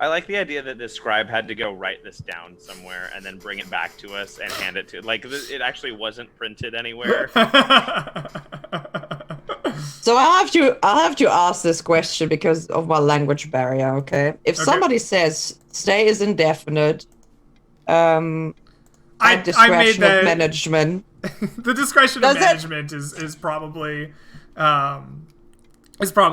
I like the idea that the scribe had to go write this down somewhere and then bring it back to us and hand it to. Like it actually wasn't printed anywhere. So I'll have to ask this question because of my language barrier. Okay, if somebody says stay is indefinite, at discretion of management. The discretion of management is probably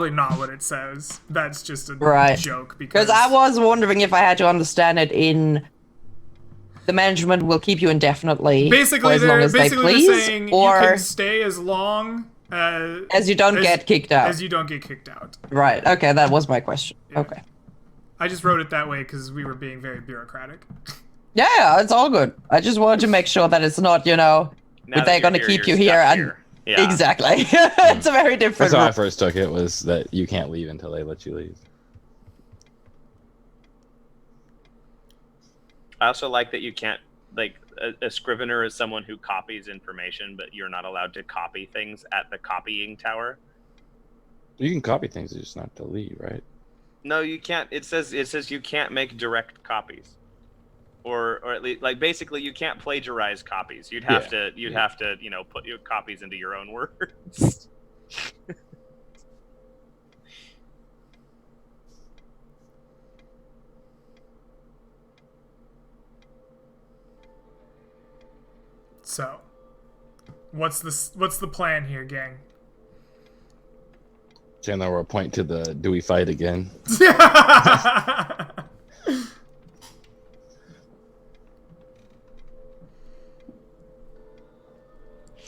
not what it says. That's just a joke because I was wondering if I had to understand it in the management will keep you indefinitely basically as long as they please, they're saying or you can stay as long as you don't get kicked out. As you don't get kicked out. Right. Okay, that was my question. Yeah. Okay. I just wrote it that way because we were being very bureaucratic. Yeah, it's all good. I just wanted to make sure that it's not, they're going to keep you here and yeah. Exactly. It's a very different. That's how I first took it, was that you can't leave until they let you leave. I also like that you can't, like, a scrivener is someone who copies information, but you're not allowed to copy things at the copying tower. You can copy things, it's just not delete, right? No, you can't. It says you can't make direct copies. Or at least, like, basically you can't plagiarize copies. You'd have to put your copies into your own words. So, what's the plan here, gang? Chandler will point to the do we fight again?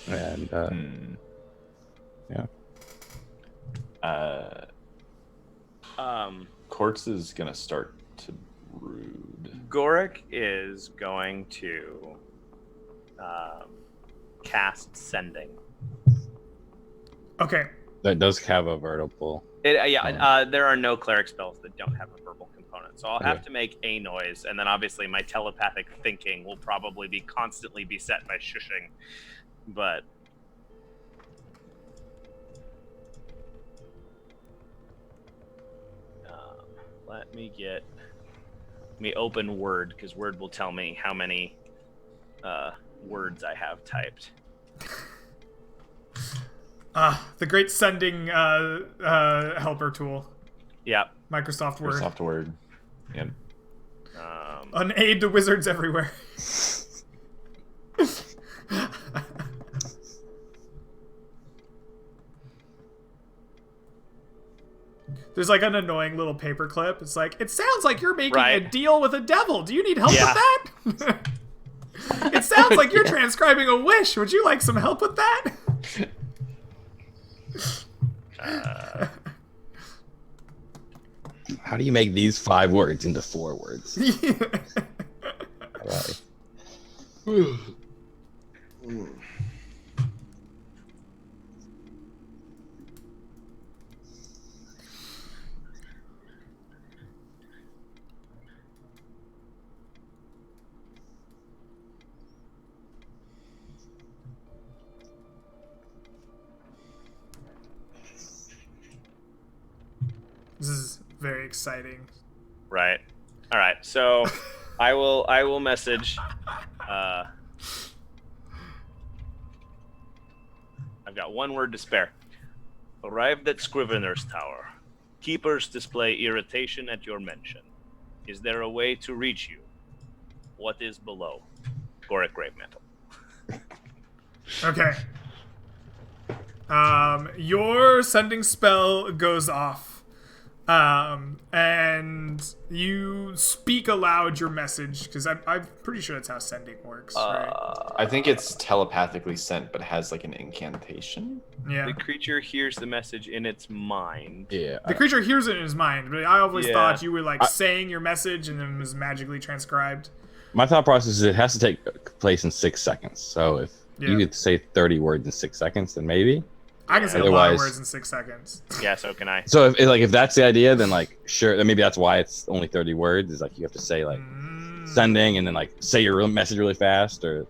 And Quartz is gonna start to brood. Goric is going to cast sending. Okay. That does have a verbal. There are no cleric spells that don't have a verbal component, so I'll have to make a noise, and then obviously my telepathic thinking will probably be constantly beset by shushing. But let me open Word, because Word will tell me how many words I have typed. The great sending helper tool. Yeah. Microsoft Word. Microsoft Word. Yeah. An aid to wizards everywhere. There's like an annoying little paperclip. It's like, it sounds like you're making a deal with a devil. Do you need help with that? It sounds like you're transcribing a wish. Would you like some help with that? How do you make these 5 words into 4 words? Right. This is very exciting. Right. All right. So I will message. I've got 1 word to spare. Arrived at Scrivener's Tower. Keepers display irritation at your mention. Is there a way to reach you? What is below? Goric Gravemantle. Okay. Your sending spell goes off. And you speak aloud your message, because I'm pretty sure that's how sending works, right? I think it's telepathically sent, but has like an incantation. Yeah. The creature hears the message in its mind. Yeah. The creature hears it in his mind, but I always thought you were like saying your message and then it was magically transcribed. My thought process is it has to take place in 6 seconds. So if you could say 30 words in 6 seconds, then maybe. I can say a lot of words in 6 seconds. Yeah, so can I. So if that's the idea, then like sure, then maybe that's why it's only 30 words. Is like you have to say like sending and then like say your message really fast or.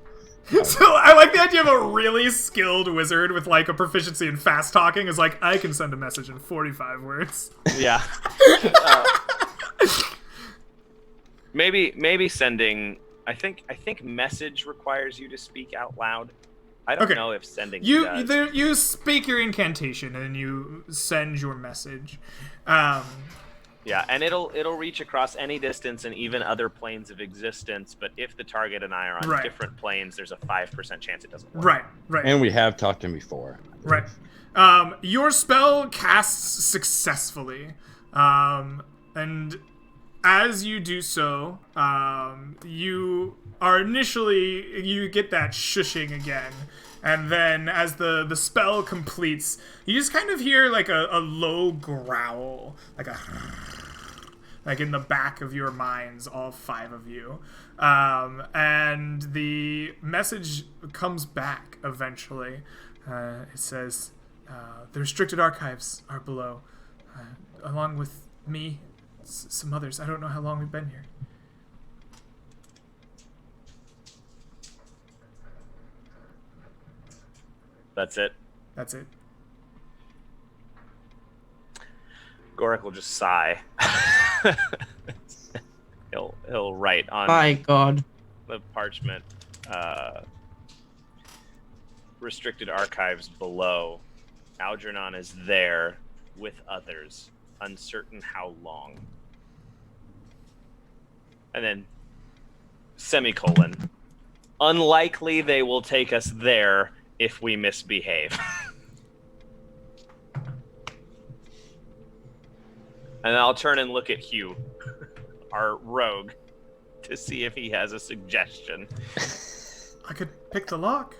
So I like the idea of a really skilled wizard with like a proficiency in fast talking is like, I can send a message in 45 words. Yeah. Maybe sending. I think message requires you to speak out loud. I don't know if sending does. You speak your incantation and you send your message. Yeah, and it'll reach across any distance and even other planes of existence. But if the target and I are on different planes, there's a 5% chance it doesn't work. Right. And we have talked to him before. Right. Your spell casts successfully, and as you do so, you get that shushing again. And then as the spell completes, you just kind of hear like a low growl, like in the back of your minds, all 5 of you. And the message comes back eventually. It says, the restricted archives are below, along with me, some others. I don't know how long we've been here. That's it. That's it. Gorik will just sigh. he'll write on My God. the parchment, restricted archives below. Algernon is there with others, uncertain how long. And then semicolon. Unlikely they will take us there if we misbehave. And I'll turn and look at Hugh, our rogue, to see if he has a suggestion. I could pick the lock.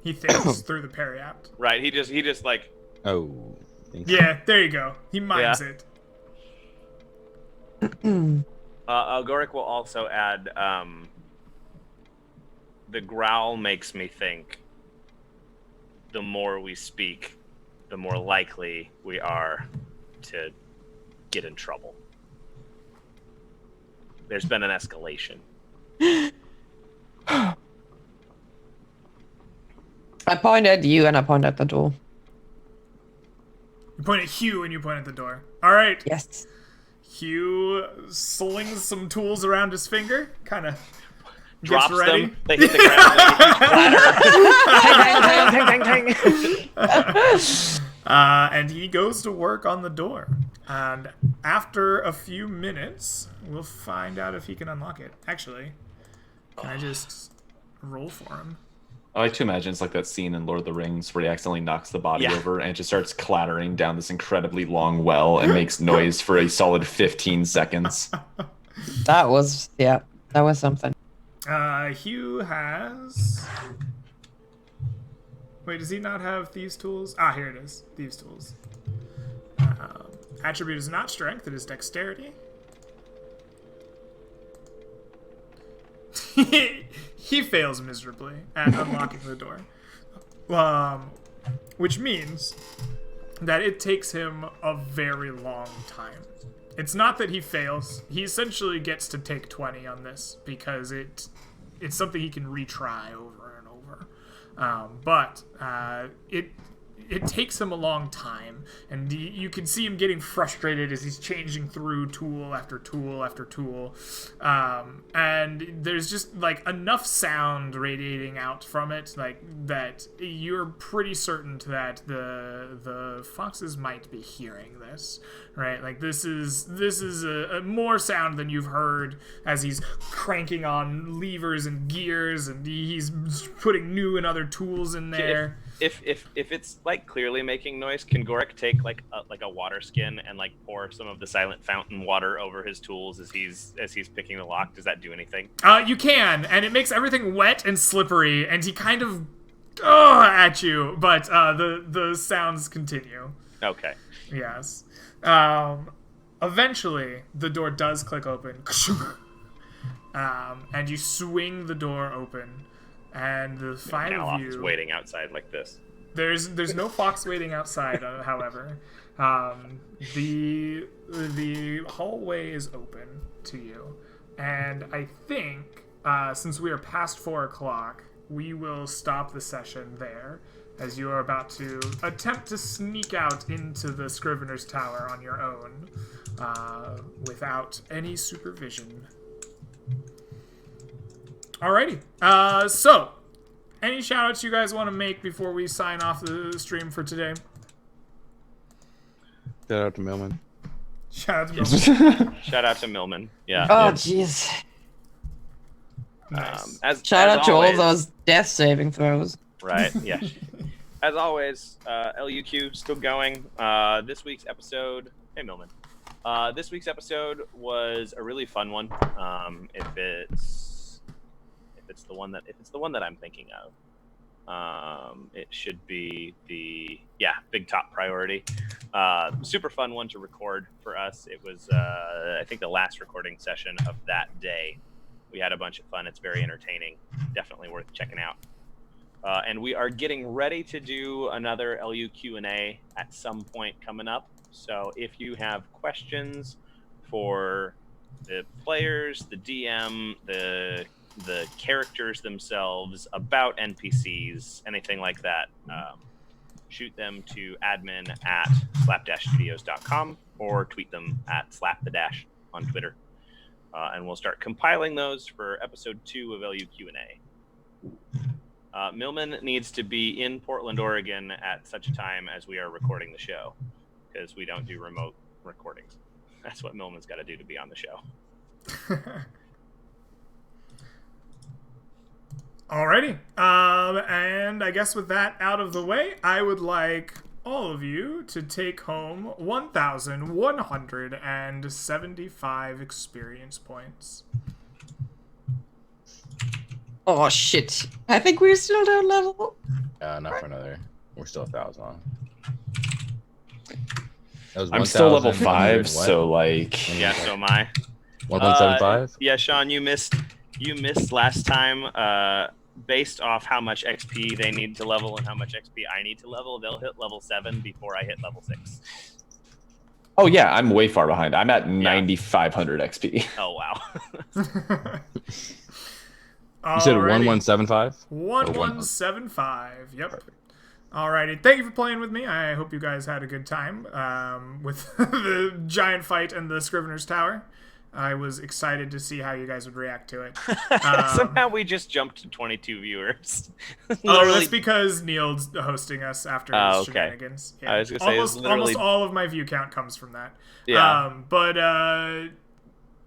He thinks through the periapt. Right, he just like... Oh. Yeah, there you go. He minds it. Gorik will also add, the growl makes me think the more we speak, the more likely we are to get in trouble. There's been an escalation. I point at you and I point at the door. You point at Hugh and you point at the door. All right. Yes. Hugh slings some tools around his finger, kind of Drops gets ready. them. They hit the ground. And he goes to work on the door. And after a few minutes, we'll find out if he can unlock it. Actually, can I just roll for him? I like to imagine it's like that scene in Lord of the Rings where he accidentally knocks the body over and it just starts clattering down this incredibly long well and makes noise for a solid 15 seconds. That was something. Hugh has... Wait, does he not have Thieves' Tools? Ah, here it is. Thieves' Tools. Attribute is not Strength, it is Dexterity. He fails miserably at unlocking the door. Which means that it takes him a very long time. It's not that he fails. He essentially gets to take 20 on this because it's something he can retry over and over. But it takes him a long time, and you can see him getting frustrated as he's changing through tool after tool after tool. And there's just like enough sound radiating out from it, like that you're pretty certain that the foxes might be hearing this, right? Like this is a more sound than you've heard as he's cranking on levers and gears, and he's putting new and other tools in there. If it's like clearly making noise, can Gorik take like a water skin and like pour some of the silent fountain water over his tools as he's picking the lock? Does that do anything? You can, and it makes everything wet and slippery, and he kind of at you, but the sounds continue. Okay. Yes. Eventually, the door does click open, and you swing the door open. And the 5 of you... is waiting outside like this. There's no fox waiting outside, however. The hallway is open to you. And I think, since we are past 4 o'clock, we will stop the session there, as you are about to attempt to sneak out into the Scrivener's Tower on your own. without any supervision. Alrighty. So, any shout-outs you guys want to make before we sign off the stream for today? Shout out to Millman. Shout out to Millman. Shout out to Millman. Yeah. Oh, jeez. Nice. Shout out to all always- those death saving throws. Right. Yeah. As always, LUQ still going. This week's episode. Hey, Millman. This week's episode was a really fun one. If it's the one that I'm thinking of, it should be the big top priority. Super fun one to record for us. It was I think the last recording session of that day. We had a bunch of fun. It's very entertaining. Definitely worth checking out. And we are getting ready to do another LU Q&A at some point coming up. So if you have questions for the players, the DM, the characters themselves, about NPCs, anything like that, shoot them to admin@slap-studios.com or tweet them at slap-the-dash on Twitter. And we'll start compiling those for episode 2 of LU Q&A. Millman needs to be in Portland, Oregon at such a time as we are recording the show, because we don't do remote recordings. That's what Millman's got to do to be on the show. Alrighty. And I guess with that out of the way, I would like all of you to take home 1,175 experience points. Oh, shit. I think we're still down level. Not for another. We're still 1,000 on. That was I'm still level 1,000 5, what? so like Yeah, so am I. 1175. Yeah, Sean, you missed last time. Based off how much XP they need to level and how much XP I need to level, they'll hit level 7 before I hit level 6. oh yeah, I'm way far behind. I'm at 9,500 XP. Oh, wow. You said 1175. 1175. Yep. Alrighty. Thank you for playing with me. I hope you guys had a good time with the giant fight in the Scrivener's Tower. I was excited to see how you guys would react to it. Somehow we just jumped to 22 viewers. Oh, that's because Neil's hosting us after his okay. shenanigans. Yeah. I was gonna say, it's literally- almost all of my view count comes from that. Yeah. But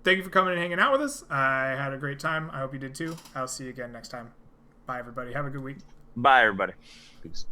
thank you for coming and hanging out with us. I had a great time. I hope you did too. I'll see you again next time. Bye, everybody. Have a good week. Bye, everybody. Peace.